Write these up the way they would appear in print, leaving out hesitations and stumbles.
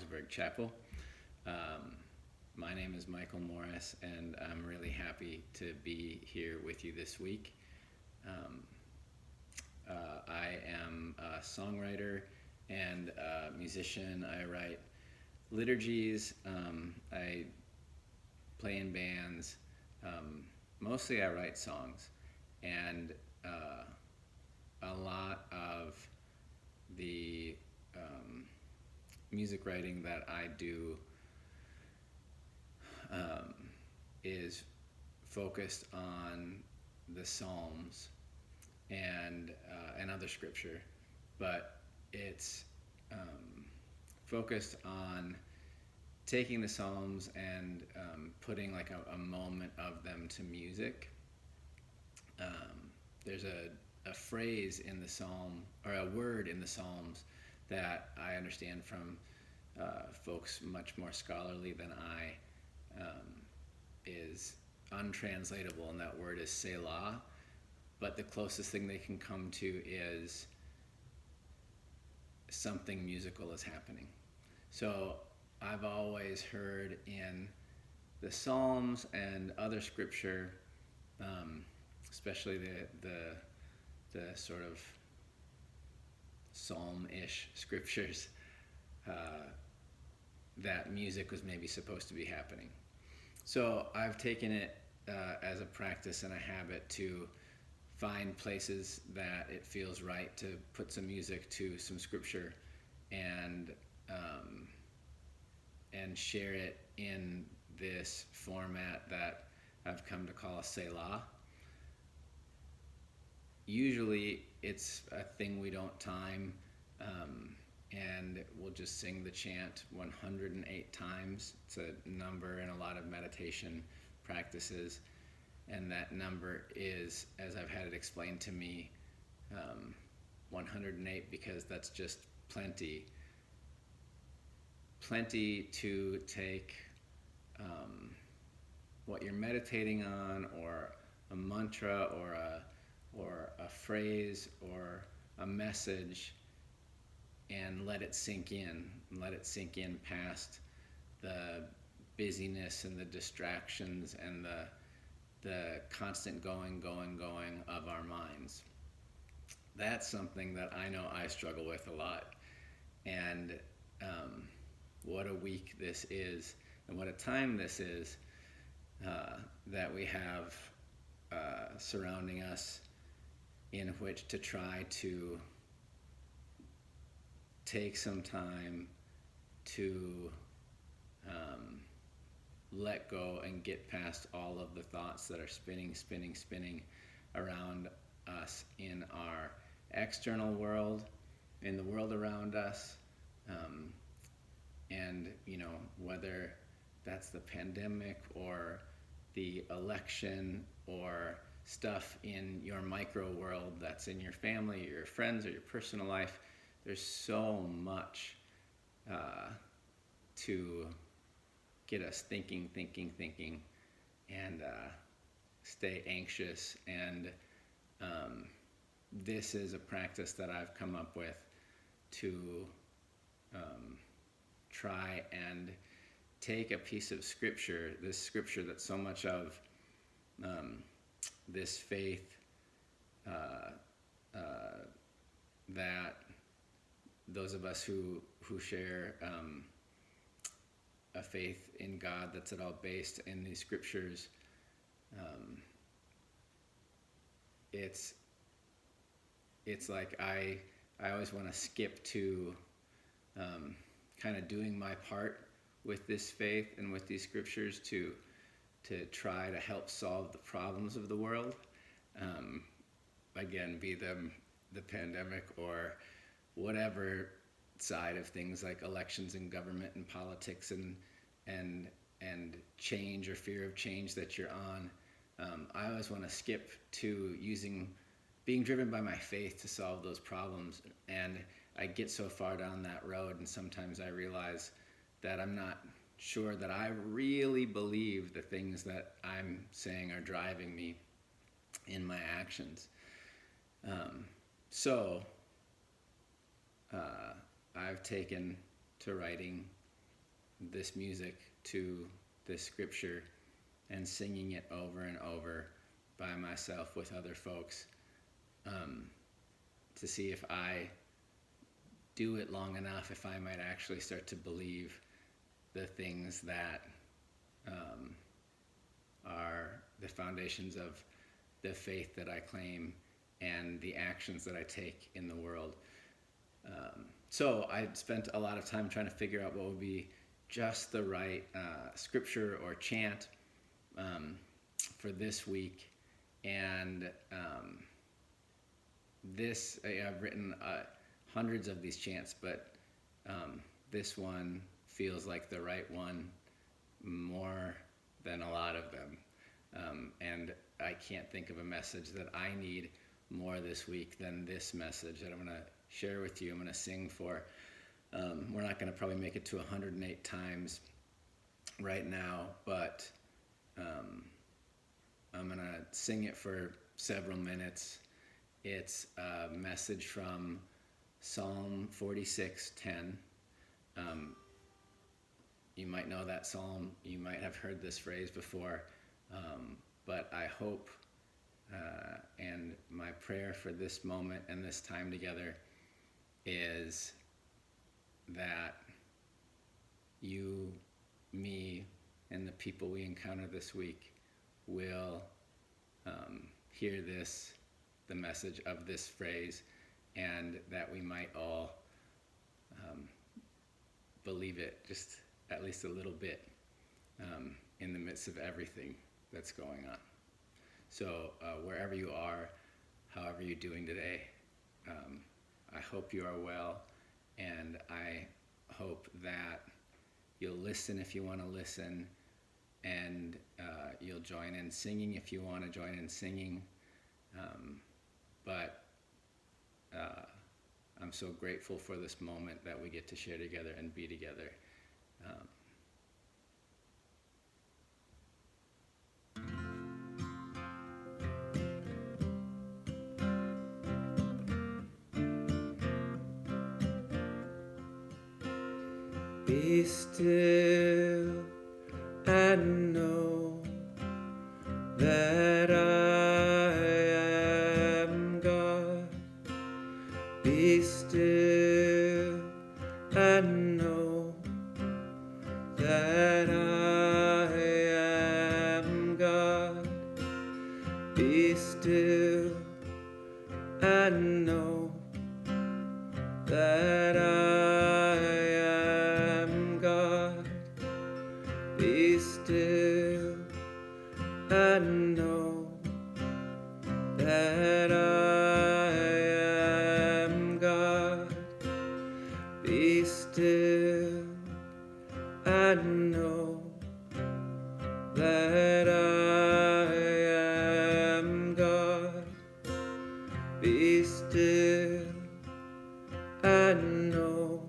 Augsburg Chapel. My name is Michael Morris, and I'm really happy to be here with you this week. Um, I am a songwriter and a musician. I write liturgies. I play in bands. Um, Mostly, I write songs, and a lot of the music writing that I do um, is focused on the Psalms and other scripture, but it's focused on taking the Psalms and putting like a moment of them to music. There's a phrase in the Psalm, or a word in the Psalms, that I understand from folks much more scholarly than I, is untranslatable, and that word is Selah. But the closest thing they can come to is something musical is happening. So I've always heard in the Psalms and other scripture, especially the sort of psalm-ish scriptures, that music was maybe supposed to be happening. So I've taken it as a practice and a habit to find places that it feels right to put some music to some scripture, and share it in this format that I've come to call a Selah. Usually it's a thing we don't time, and we'll just sing the chant 108 times. It's a number in a lot of meditation practices, and that number is, as I've had it explained to me, 108 because that's just plenty to take what you're meditating on, or a mantra, or a phrase, or a message, and let it sink in. Let it sink in past the busyness and the distractions and the constant going of our minds. That's something that I know I struggle with a lot. And what a week this is, and what a time this is, that we have surrounding us, in which to try to take some time to let go and get past all of the thoughts that are spinning around us in our external world, in the world around us, and whether that's the pandemic or the election or stuff in your micro world that's in your family or your friends or your personal life. There's so much to get us thinking, and stay anxious. And this is a practice that I've come up with to try and take a piece of scripture, this scripture that so much of this faith, that those of us who share a faith in God that's at all based in these scriptures, it's like I always want to skip to kind of doing my part with this faith and with these scriptures to try to help solve the problems of the world, again, be them the pandemic or whatever side of things like elections and government and politics and change or fear of change that you're on. I always want to skip to being driven by my faith to solve those problems, and I get so far down that road, and sometimes I realize that I'm not sure that I really believe the things that I'm saying are driving me in my actions. So I've taken to writing this music to this scripture and singing it over and over by myself with other folks, to see if I do it long enough, if I might actually start to believe the things that are the foundations of the faith that I claim and the actions that I take in the world. So I spent a lot of time trying to figure out what would be just the right scripture or chant for this week. And I've written hundreds of these chants, but this one feels like the right one more than a lot of them. And I can't think of a message that I need more this week than this message that I'm going to share with you. I'm going to sing for, we're not going to probably make it to 108 times right now, but I'm going to sing it for several minutes. It's a message from Psalm 46:10. You might know that psalm. You might have heard this phrase before, but I hope and my prayer for this moment and this time together is that you, me, and the people we encounter this week will hear the message of this phrase, and that we might all believe it just at least a little bit in the midst of everything that's going on. So wherever you are, however you're doing today, I hope you are well, and I hope that you'll listen if you want to listen, and you'll join in singing if you want to join in singing. But I'm so grateful for this moment that we get to share together and be together. Be still and know that I am God. Be still and know that I am God. Be still and know that I am God. Be still and know that I am God. Be still and know that I am God. Be still and know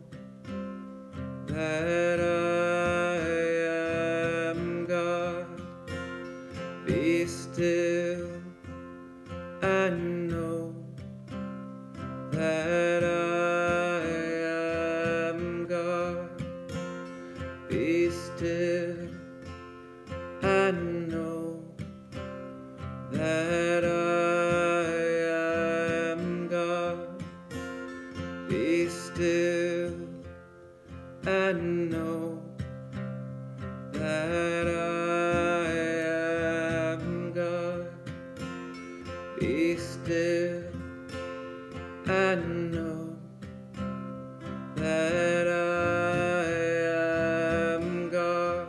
that I am God. Be still and know that I am God. Be still and know that I am God. Be still and know that I am God. Be still and know that I am God.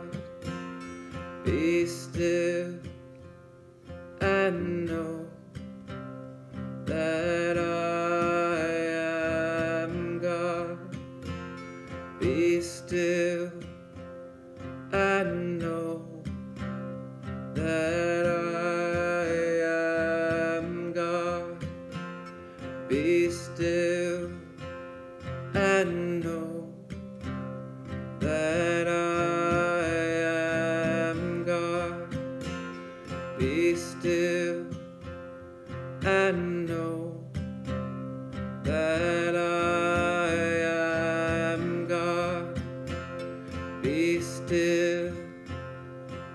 Be still and know that I am God. Be still and know that I am God. Be still and know that I am God. Be still and know that I am God. Be